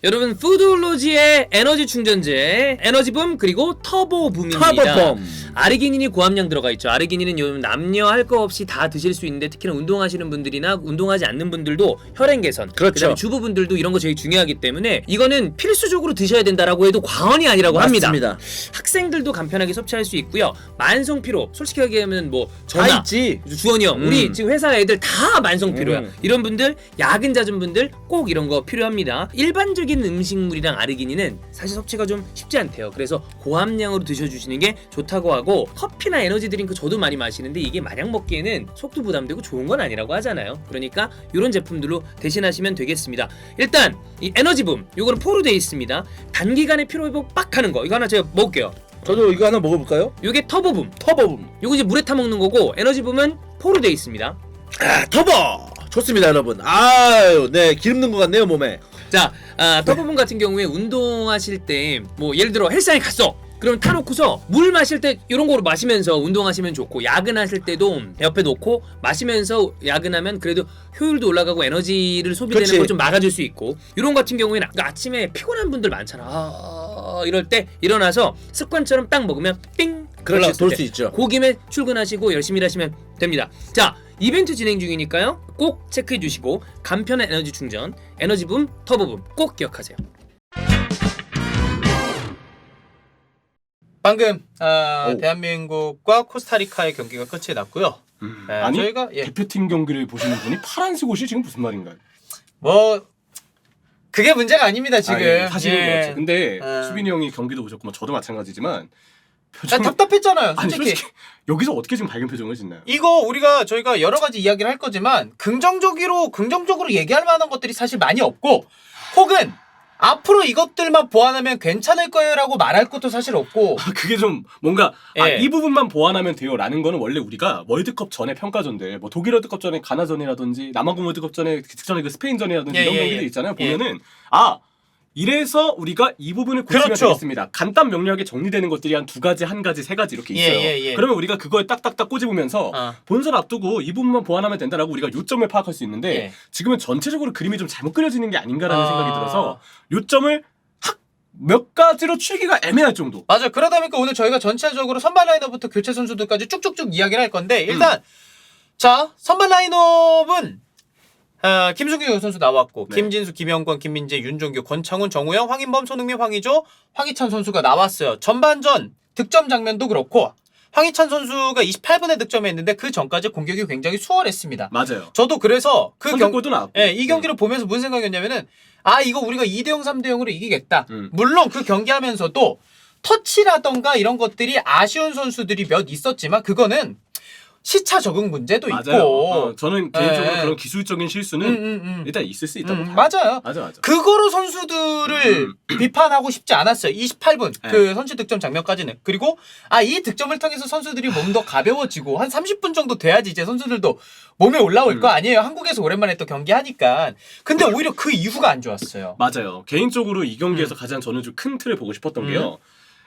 여러분 푸드올로지의 에너지 충전제 에너지붐 그리고 터보붐입니다. 터보붐. 아르기닌이 고함량 들어가 있죠. 아르기닌은 요즘 남녀 할 거 없이 다 드실 수 있는데 특히나 운동하시는 분들이나 운동하지 않는 분들도 혈행 개선, 그렇죠. 그다음에 주부분들도 이런 거 되게 중요하기 때문에 이거는 필수적으로 드셔야 된다라고 해도 과언이 아니라고 합니다. 맞습니다. 학생들도 간편하게 섭취할 수 있고요. 만성 피로, 솔직히 얘기하면 뭐 다 전화, 있지. 주원이 형, 우리 지금 회사 애들 다 만성 피로야. 음. 이런 분들, 야근 잦은 분들 꼭 이런 거 필요합니다. 일반적인 음식물이랑 아르기닌은 사실 섭취가 좀 쉽지 않대요. 그래서 고함량으로 드셔주시는 게 좋다고 하고 커피나 에너지 드링크 저도 많이 마시는데 이게 마냥 먹기에는 속도 부담되고 좋은 건 아니라고 하잖아요. 그러니까 이런 제품들로 대신하시면 되겠습니다. 일단 이 에너지붐 요거는 포로 돼 있습니다. 단기간에 피로 회복 빡 하는 거 이거 하나 제가 먹을게요. 저도 이거 하나 먹어볼까요? 요게 터보붐. 터보붐. 요거 이제 물에 타 먹는 거고 에너지붐은 포로 돼 있습니다. 아, 터보 좋습니다, 여러분. 아유, 네, 기름 넣은 것 같네요, 몸에. 자, 터보붐 같은 경우에 운동하실 때 뭐 예를 들어 헬스장에 갔어. 그럼 타놓고서 물 마실 때 이런 거로 마시면서 운동하시면 좋고 야근하실 때도 옆에 놓고 마시면서 야근하면 그래도 효율도 올라가고 에너지를 소비되는 걸 좀 막아줄 수 있고 이런 같은 경우에는 아침에 피곤한 분들 많잖아. 이럴 때 일어나서 습관처럼 딱 먹으면 삥 그렇지, 돌 수 있죠. 그 김에 출근하시고 열심히 일하시면 됩니다. 자, 이벤트 진행 중이니까요. 꼭 체크해 주시고 간편한 에너지 충전, 에너지붐, 터보붐 꼭 기억하세요. 방금 대한민국과 코스타리카의 경기가 끝이 났고요. 아니 저희가 대표팀 경기를 보시는 분이 파란색 옷이 지금 무슨 말인가요? 뭐 그게 문제가 아닙니다 지금. 사실은 예. 그렇죠. 근데 수빈이 형이 경기도 보셨고 저도 마찬가지지만 난 답답했잖아요 아니 솔직히. 솔직히 여기서 어떻게 지금 밝은 표정을 짓나요? 이거 저희가 여러 가지 이야기를 할 거지만 긍정적으로 얘기할 만한 것들이 사실 많이 없고 혹은 앞으로 이것들만 보완하면 괜찮을 거예요라고 말할 것도 사실 없고. 그게 좀 뭔가 예. 이 부분만 보완하면 돼요라는 거는 원래 우리가 월드컵 전에 평가전들 뭐 독일 월드컵 전에 가나전이라든지 남아공 월드컵 전에 직전에 그 스페인전이라든지 이런 경기들 있잖아요. 보면은 이래서 우리가 이 부분을 고치면 그렇죠. 되겠습니다. 간단 명료하게 정리되는 것들이 한 2가지, 1가지, 3가지 이렇게 있어요. 그러면 우리가 그거에 딱딱딱 꼬집으면서 본선 앞두고 이 부분만 보완하면 된다라고 우리가 요점을 파악할 수 있는데 지금은 전체적으로 그림이 좀 잘못 그려지는 게 아닌가라는 생각이 들어서 요점을 몇 가지로 추리기가 애매할 정도. 맞아요. 그러다 보니까 오늘 저희가 전체적으로 선발 라인업부터 교체 선수들까지 쭉쭉쭉 이야기를 할 건데 일단 자 선발 라인업은 김승규 선수 나왔고 네. 김진수, 김영권, 김민재, 윤종규, 권창훈, 정우영, 황인범, 손흥민, 황의조, 황희찬 선수가 나왔어요. 전반전 득점 장면도 그렇고 황희찬 선수가 28분에 득점했는데 그 전까지 공격이 굉장히 수월했습니다. 맞아요. 저도 그래서 선제골도 나왔고. 이 경기를 보면서 무슨 생각이었냐면은 이거 우리가 2대0, 3대0으로 이기겠다. 물론 그 경기하면서도 터치라던가 이런 것들이 아쉬운 선수들이 몇 있었지만 그거는 시차 적응 문제도 맞아요. 있고 저는 개인적으로 그런 기술적인 실수는 일단 있을 수 있다고 봐요. 맞아요. 맞아. 그거로 선수들을 비판하고 싶지 않았어요. 28분 그 선취 득점 장면까지는. 그리고 이 득점을 통해서 선수들이 몸 더 가벼워지고 한 30분 정도 돼야지 이제 선수들도 몸에 올라올 거 아니에요. 한국에서 오랜만에 또 경기하니까. 근데 오히려 그 이후가 안 좋았어요. 맞아요. 개인적으로 이 경기에서 가장 저는 좀 큰 틀을 보고 싶었던 게요.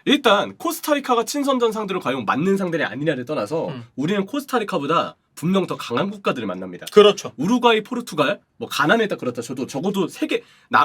일단 코스타리카가 친선전 상대로 과연 맞는 상대냐 아니냐를 떠나서 우리는 코스타리카보다 분명 더 강한 국가들을 만납니다. 그렇죠. 우루과이, 포르투갈, 뭐 가나는 딱 그렇다 쳐도 적어도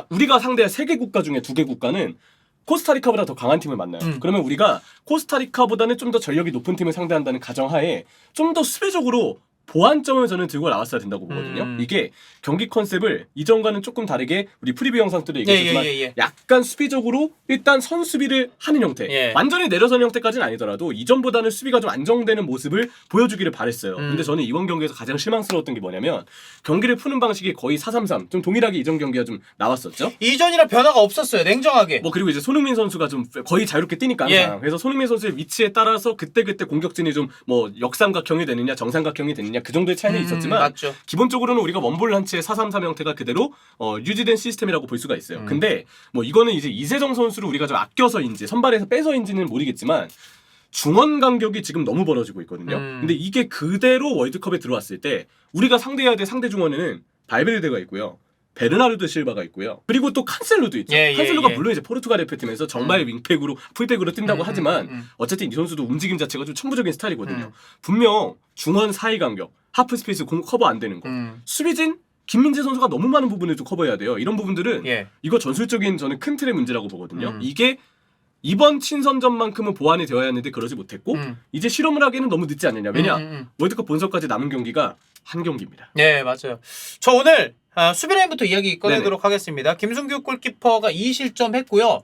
우리가 상대할 3개 국가 중에 2개 국가는 코스타리카보다 더 강한 팀을 만나요. 그러면 우리가 코스타리카보다는 좀 더 전력이 높은 팀을 상대한다는 가정하에 좀 더 수비적으로 보완점을 저는 들고 나왔어야 된다고 보거든요. 이게 경기 컨셉을 이전과는 조금 다르게 우리 프리뷰 영상 때도 얘기했지만 약간 수비적으로 일단 선수비를 하는 형태. 완전히 내려서는 형태까지는 아니더라도 이전보다는 수비가 좀 안정되는 모습을 보여주기를 바랬어요. 근데 저는 이번 경기에서 가장 실망스러웠던 게 뭐냐면 경기를 푸는 방식이 거의 4-3-3 좀 동일하게 이전 경기가 좀 나왔었죠. 이전이랑 변화가 없었어요. 냉정하게. 뭐 그리고 이제 손흥민 선수가 좀 거의 자유롭게 뛰니까 항상. 그래서 손흥민 선수의 위치에 따라서 그때그때 공격진이 좀 뭐 역삼각형이 되느냐 정삼각형이 되느냐 그 정도의 차이는 있었지만 맞죠. 기본적으로는 우리가 원볼란치의 4-3-3 형태가 그대로 유지된 시스템이라고 볼 수가 있어요. 근데 뭐 이거는 이제 이세정 선수를 우리가 좀 아껴서인지 선발에서 빼서인지는 모르겠지만 중원 간격이 지금 너무 벌어지고 있거든요. 근데 이게 그대로 월드컵에 들어왔을 때 우리가 상대해야 될 상대 중원에는 발베르데가 있고요. 베르나르도 실바가 있고요. 그리고 또 칸셀로도 있죠. 칸셀로가 물론 이제 포르투갈 대표팀에서 정말 윙백으로 풀백으로 뛴다고 하지만 어쨌든 이 선수도 움직임 자체가 좀 천부적인 스타일이거든요. 분명 중원 사이 간격, 하프 스페이스 공 커버 안 되는 거. 수비진 김민재 선수가 너무 많은 부분을 좀 커버해야 돼요. 이런 부분들은 예. 이거 전술적인 저는 큰 틀의 문제라고 보거든요. 이게 이번 친선전만큼은 보완이 되어야 하는데 그러지 못했고 이제 실험을 하기에는 너무 늦지 않느냐. 왜냐 월드컵 본선까지 남은 경기가 한 경기입니다. 네, 맞아요. 저 오늘 수비 라인부터 이야기 꺼내도록 하겠습니다. 김승규 골키퍼가 2실점했고요.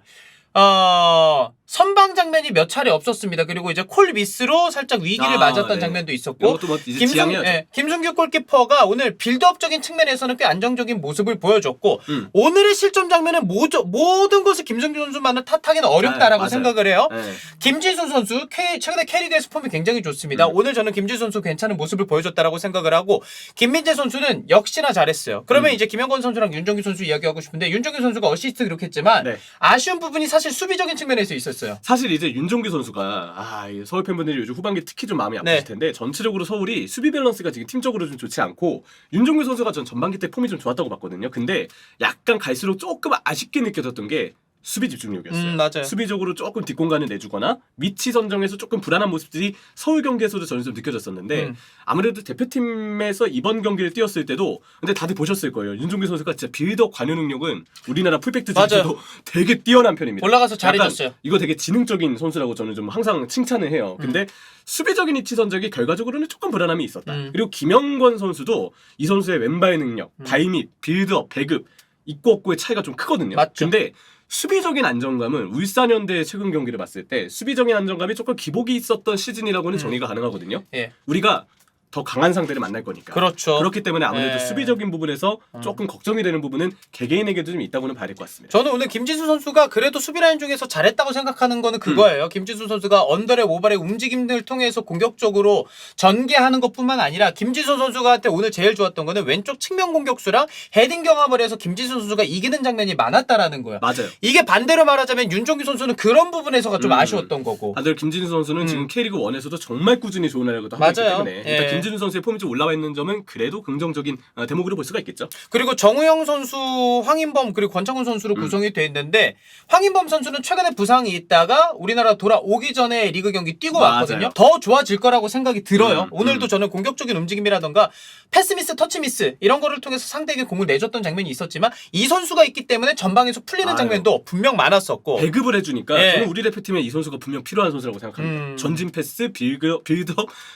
선방 장면이 몇 차례 없었습니다. 그리고 이제 콜 미스로 살짝 위기를 맞았던 네. 장면도 있었고 이것도 뭐 이제 지양해야죠. 김승규 골키퍼가 오늘 빌드업적인 측면에서는 꽤 안정적인 모습을 보여줬고 오늘의 실점 장면은 모든 것을 김승규 선수만을 탓하기는 어렵다라고 맞아요. 생각을 해요. 네. 김진수 선수 최근에 K리그에서 폼이 굉장히 좋습니다. 오늘 저는 김진수 선수 괜찮은 모습을 보여줬다라고 생각을 하고 김민재 선수는 역시나 잘했어요. 그러면 이제 김영건 선수랑 윤정규 선수 이야기하고 싶은데 윤정규 선수가 어시스트 기록했지만 네. 아쉬운 부분이 사실 수비적인 측면에서 있었어요. 사실 이제 윤종규 선수가 이 서울 팬분들이 요즘 후반기 특히 좀 마음이 아프실 텐데 전체적으로 서울이 수비 밸런스가 지금 팀적으로 좀 좋지 않고 윤종규 선수가 전 전반기 때 폼이 좀 좋았다고 봤거든요. 근데 약간 갈수록 조금 아쉽게 느껴졌던 게 수비 집중력이었어요. 맞아요. 수비적으로 조금 뒷공간을 내주거나 위치 선정에서 조금 불안한 모습들이 서울 경기에서도 저는 좀 느껴졌었는데 아무래도 대표팀에서 이번 경기를 뛰었을 때도 근데 다들 보셨을 거예요. 윤종규 선수가 진짜 빌드업 관여 능력은 우리나라 풀백트 중에서도 되게 뛰어난 편입니다. 올라가서 잘해줬어요. 이거 되게 지능적인 선수라고 저는 좀 항상 칭찬을 해요. 근데 수비적인 위치 선정이 결과적으로는 조금 불안함이 있었다. 그리고 김영권 선수도 이 선수의 왼발 능력, 발밑, 빌드업, 배급 있고 없고의 차이가 좀 크거든요. 맞죠. 근데 수비적인 안정감은 울산현대의 최근 경기를 봤을 때 수비적인 안정감이 조금 기복이 있었던 시즌이라고는 정리가 가능하거든요. 예. 우리가 더 강한 상대를 만날 거니까. 그렇죠. 그렇기 때문에 아무래도 예. 수비적인 부분에서 조금 걱정이 되는 부분은 개개인에게도 좀 있다고는 봐야 될 것 같습니다. 저는 오늘 김진수 선수가 그래도 수비 라인 중에서 잘했다고 생각하는 거는 그거예요. 김진수 선수가 언더랩 오버랩 움직임을 통해서 공격적으로 전개하는 것뿐만 아니라 김진수 선수가한테 오늘 제일 좋았던 거는 왼쪽 측면 공격수랑 헤딩 경합을 해서 김진수 선수가 이기는 장면이 많았다라는 거예요. 맞아요. 이게 반대로 말하자면 윤종규 선수는 그런 부분에서가 좀 아쉬웠던 거고. 다들 김진수 선수는 지금 K리그 1에서도 정말 꾸준히 좋은 활약을 하고 있기 맞아요. 때문에 예. 일단 김진수 선수의 폼이 좀 올라와 있는 점은 그래도 긍정적인 대목으로 볼 수가 있겠죠. 그리고 정우영 선수, 황인범 그리고 권창훈 선수로 구성이 돼 있는데 황인범 선수는 최근에 부상이 있다가 우리나라 돌아오기 전에 리그 경기 뛰고 맞아요. 왔거든요. 더 좋아질 거라고 생각이 들어요. 오늘도 저는 공격적인 움직임이라던가 패스 미스, 터치 미스 이런 거를 통해서 상대에게 공을 내줬던 장면이 있었지만 이 선수가 있기 때문에 전방에서 풀리는 장면도 분명 많았었고 배급을 해주니까 예. 저는 우리 대표팀에 이 선수가 분명 필요한 선수라고 생각합니다. 전진 패스, 빌드업,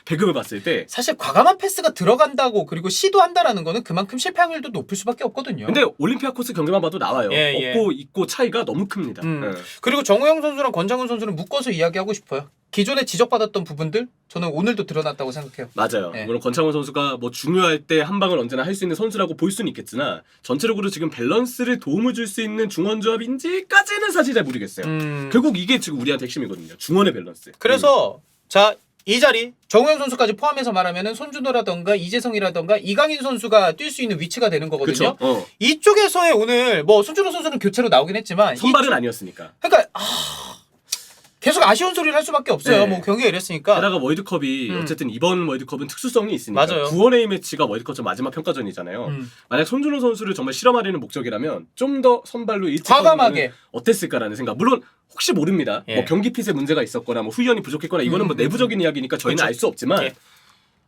배급을 봤을 때 사실 과감한 패스가 들어간다고 그리고 시도한다라는 거는 그만큼 실패 확률도 높을 수밖에 없거든요. 근데 올림피아코스 경기만 봐도 나와요. 예. 없고 있고 차이가 너무 큽니다. 예. 그리고 정우영 선수랑 권창훈 선수는 묶어서 이야기하고 싶어요. 기존에 지적받았던 부분들 저는 오늘도 드러났다고 생각해요. 맞아요. 네. 물론 권창훈 선수가 뭐 중요할 때 한 방을 언제나 할 수 있는 선수라고 볼 수는 있겠으나 전체적으로 지금 밸런스를 도움을 줄 수 있는 중원 조합인지까지는 사실 잘 모르겠어요. 결국 이게 지금 우리한테 핵심이거든요. 중원의 밸런스. 그래서 자, 이 자리 정우영 선수까지 포함해서 말하면은 손준호라던가 이재성이라던가 이강인 선수가 뛸 수 있는 위치가 되는 거거든요. 그렇죠. 이쪽에서의 오늘 뭐 손준호 선수는 교체로 나오긴 했지만 선발은 아니었으니까. 그러니까 계속 아쉬운 소리를 할 수밖에 없어요. 네. 뭐 경기가 이랬으니까. 게다가 월드컵이 어쨌든 이번 월드컵은 특수성이 있으니까 맞아요. 9월 A 매치가 월드컵 전 마지막 평가전이잖아요. 만약 손준호 선수를 정말 실험하려는 목적이라면 좀 더 선발로 일찍 과감하게. 꺼내면 어땠을까라는 생각. 물론 혹시 모릅니다. 예. 뭐 경기 핏에 문제가 있었거나 뭐 후연이 부족했거나 이거는 뭐 내부적인 이야기니까 저희는 그렇죠. 알 수 없지만 예.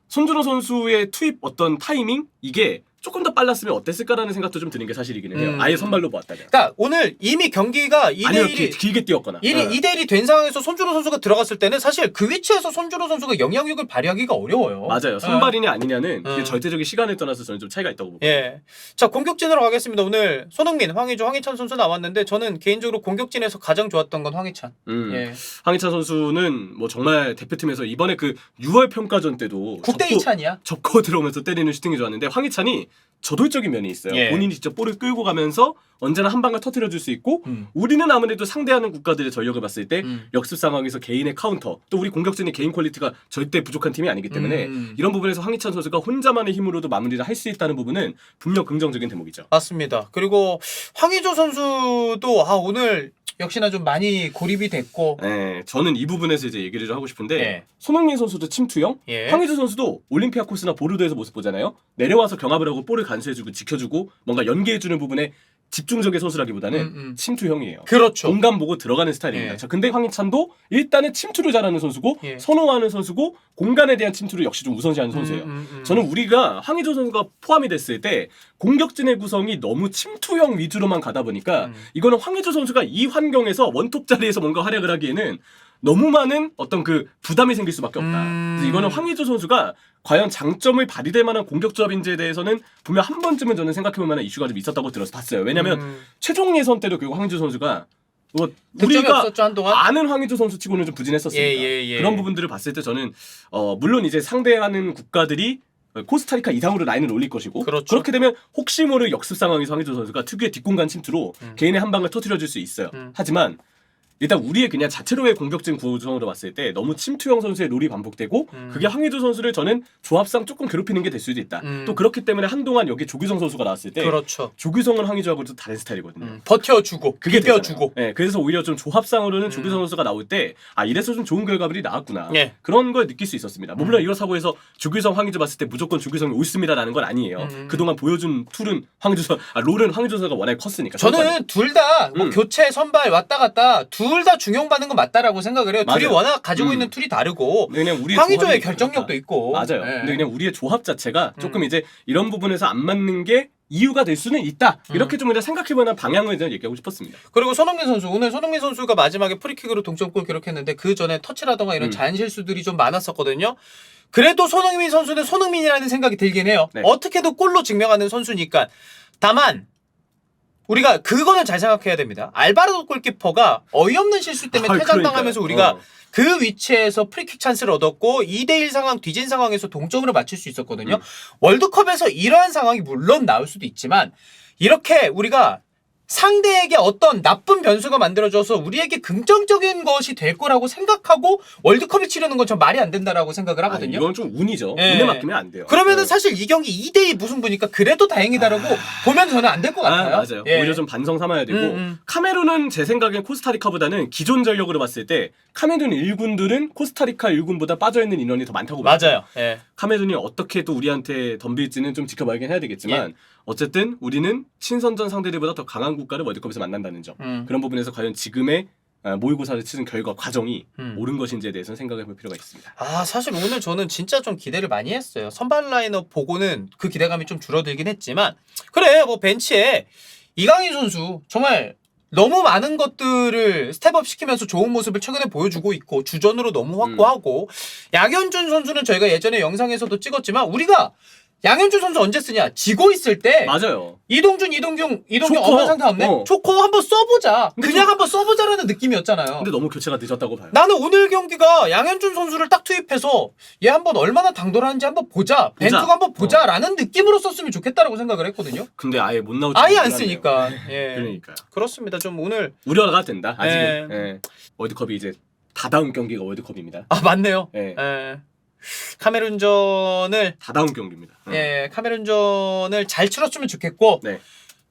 손준호 선수의 투입 어떤 타이밍 이게 조금 더 빨랐으면 어땠을까라는 생각도 좀 드는 게 사실이기는 해요. 아예 선발로 보았다면. 그러니까 오늘 이미 경기가 아니면 2대1이 길게 뛰었거나. 2대1이 된 상황에서 손준호 선수가 들어갔을 때는 사실 그 위치에서 손준호 선수가 영향력을 발휘하기가 어려워요. 맞아요. 선발이냐 아니냐는 그게 절대적인 시간에 떠나서 저는 좀 차이가 있다고 봅니다. 예. 자, 공격진으로 가겠습니다. 오늘 손흥민, 황의조, 황희찬 선수 나왔는데 저는 개인적으로 공격진에서 가장 좋았던 건 황희찬. 예. 황희찬 선수는 뭐 정말 대표팀에서 이번에 그 6월 평가전 때도 9대 2찬이야. 접고 들어오면서 때리는 슈팅이 좋았는데 황희찬이 저돌적인 면이 있어요. 예. 본인이 직접 볼을 끌고 가면서 언제나 한 방을 터뜨려 줄 수 있고 우리는 아무래도 상대하는 국가들의 전력을 봤을 때 역습 상황에서 개인의 카운터 또 우리 공격진의 개인 퀄리티가 절대 부족한 팀이 아니기 때문에 이런 부분에서 황희찬 선수가 혼자만의 힘으로도 마무리를 할 수 있다는 부분은 분명 긍정적인 대목이죠. 맞습니다. 그리고 황의조 선수도 오늘 역시나 좀 많이 고립이 됐고 네, 저는 이 부분에서 이제 얘기를 좀 하고 싶은데 예. 손흥민 선수도 침투형, 예. 황의조 선수도 올림피아코스나 보르도에서 모습 보잖아요. 내려와서 경합을 하고 볼을 간수해주고 지켜주고 뭔가 연계해주는 부분에 집중적인 선수라기보다는 침투형이에요. 그렇죠. 공간 보고 들어가는 스타일입니다. 예. 자, 근데 황희찬도 일단은 침투를 잘하는 선수고 예. 선호하는 선수고 공간에 대한 침투를 역시 좀 우선시하는 선수예요. 저는 우리가 황의조 선수가 포함이 됐을 때 공격진의 구성이 너무 침투형 위주로만 가다 보니까 이거는 황의조 선수가 이 환경에서 원톱 자리에서 뭔가 활약을 하기에는 너무 많은 어떤 그 부담이 생길 수밖에 없다. 그래서 이거는 황의조 선수가 과연 장점을 발휘될 만한 공격 조합인지에 대해서는 분명 한 번쯤은 저는 생각해볼 만한 이슈가 좀 있었다고 들어서 봤어요. 왜냐하면 최종 예선 때도 결국 황의조 선수가 뭐 득점이 우리가 없었죠, 한동안? 아는 황의조 선수 치고는 좀 부진했었습니다. 예. 그런 부분들을 봤을 때 저는 물론 이제 상대하는 국가들이 코스타리카 이상으로 라인을 올릴 것이고 그렇죠. 그렇게 되면 혹시 모를 역습 상황에서 황의조 선수가 특유의 뒷공간 침투로 개인의 한 방을 터뜨려줄 수 있어요. 하지만 일단 우리의 그냥 자체로의 공격진 구성으로 봤을 때 너무 침투형 선수의 롤이 반복되고 그게 황의조 선수를 저는 조합상 조금 괴롭히는 게 될 수도 있다. 또 그렇기 때문에 한동안 여기 조규성 선수가 나왔을 때 그렇죠. 조규성은 황의조하고 좀 다른 스타일이거든요. 버텨주고 그게 비벼주고. 네, 그래서 오히려 좀 조합상으로는 조규성 선수가 나올 때 이래서 좀 좋은 결과물이 나왔구나. 예. 그런 걸 느낄 수 있었습니다. 물론 이렇다고 해서 조규성 황의조 봤을 때 무조건 조규성이 옳습니다라는 건 아니에요. 그동안 보여준 툴은 롤은 황의조 선수가 워낙에 컸으니까. 저는 둘 다 뭐 교체 선발 왔다 갔다 둘 다 중용받는 건 맞다라고 생각을 해요. 둘이 맞아요. 워낙 가지고 있는 툴이 다르고 그냥 우리의 황의조의 조합이 결정력도 그렇다. 있고. 맞아요. 예. 근데 그냥 우리의 조합 자체가 조금 이제 이런 부분에서 안 맞는 게 이유가 될 수는 있다. 이렇게 좀 그냥 생각해보는 방향을 저는 얘기하고 싶었습니다. 그리고 손흥민 선수 오늘 손흥민 선수가 마지막에 프리킥으로 동점골 기록했는데 그 전에 터치라던가 이런 자연 실수들이 좀 많았었거든요. 그래도 손흥민 선수는 손흥민이라는 생각이 들긴 해요. 네. 어떻게든 골로 증명하는 선수니까. 다만 우리가 그거는 잘 생각해야 됩니다. 알바르도 골키퍼가 어이없는 실수 때문에 퇴장당하면서 우리가 그 위치에서 프리킥 찬스를 얻었고 2대1 상황 뒤진 상황에서 동점으로 맞출 수 있었거든요. 월드컵에서 이러한 상황이 물론 나올 수도 있지만 이렇게 우리가 상대에게 어떤 나쁜 변수가 만들어져서 우리에게 긍정적인 것이 될 거라고 생각하고 월드컵을 치르는 건 전 말이 안 된다라고 생각을 하거든요. 이건 좀 운이죠. 예. 운에 맡기면 안 돼요. 그러면은 사실 이 경기 2대2 무승부니까 그래도 다행이다라고 보면 저는 안 될 것 같아요. 맞아요. 예. 오히려 좀 반성 삼아야 되고 카메룬은 제 생각엔 코스타리카보다는 기존 전력으로 봤을 때 카메룬 1군들은 코스타리카 1군보다 빠져있는 인원이 더 많다고 봐요. 맞아요. 예. 카메룬이 어떻게 또 우리한테 덤빌지는 좀 지켜봐야긴 해야 되겠지만 예. 어쨌든 우리는 친선전 상대들보다 더 강한 국가를 월드컵에서 만난다는 점 그런 부분에서 과연 지금의 모의고사를 치른 결과 과정이 옳은 것인지에 대해서는 생각해볼 필요가 있습니다. 사실 오늘 저는 진짜 좀 기대를 많이 했어요. 선발 라인업 보고는 그 기대감이 좀 줄어들긴 했지만 그래 뭐 벤치에 이강인 선수 정말 너무 많은 것들을 스텝업 시키면서 좋은 모습을 최근에 보여주고 있고 주전으로 너무 확고하고 양현준 선수는 저희가 예전에 영상에서도 찍었지만 우리가 양현준 선수 언제 쓰냐? 지고 있을 때 맞아요. 이동준 초코. 어떤 상태 없네? 초코 한번 써보자. 그냥 한번 써보자라는 느낌이었잖아요. 근데 너무 교체가 늦었다고 봐요. 나는 오늘 경기가 양현준 선수를 딱 투입해서 얘 한번 얼마나 당돌한지 한번 보자. 벤투가 한번 보자라는 느낌으로 썼으면 좋겠다라고 생각을 했거든요. 근데 아예 못 나오지. 아예 안 쓰니까. 예. 그러니까요. 그렇습니다. 좀 오늘 우려가 된다. 아직은. 예. 예. 월드컵이 이제 다다음 경기가 월드컵입니다. 맞네요. 예. 예. 카메룬전을 다다음 경기입니다. 카메룬전을 잘 치렀으면 좋겠고 네.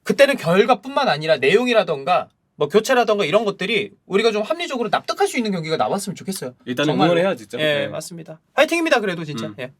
그때는 결과뿐만 아니라 내용이라던가 뭐 교체라던가 이런 것들이 우리가 좀 합리적으로 납득할 수 있는 경기가 나왔으면 좋겠어요. 일단은 정말로. 응원해야지. 예, 맞습니다. 화이팅입니다. 그래도 진짜. 예.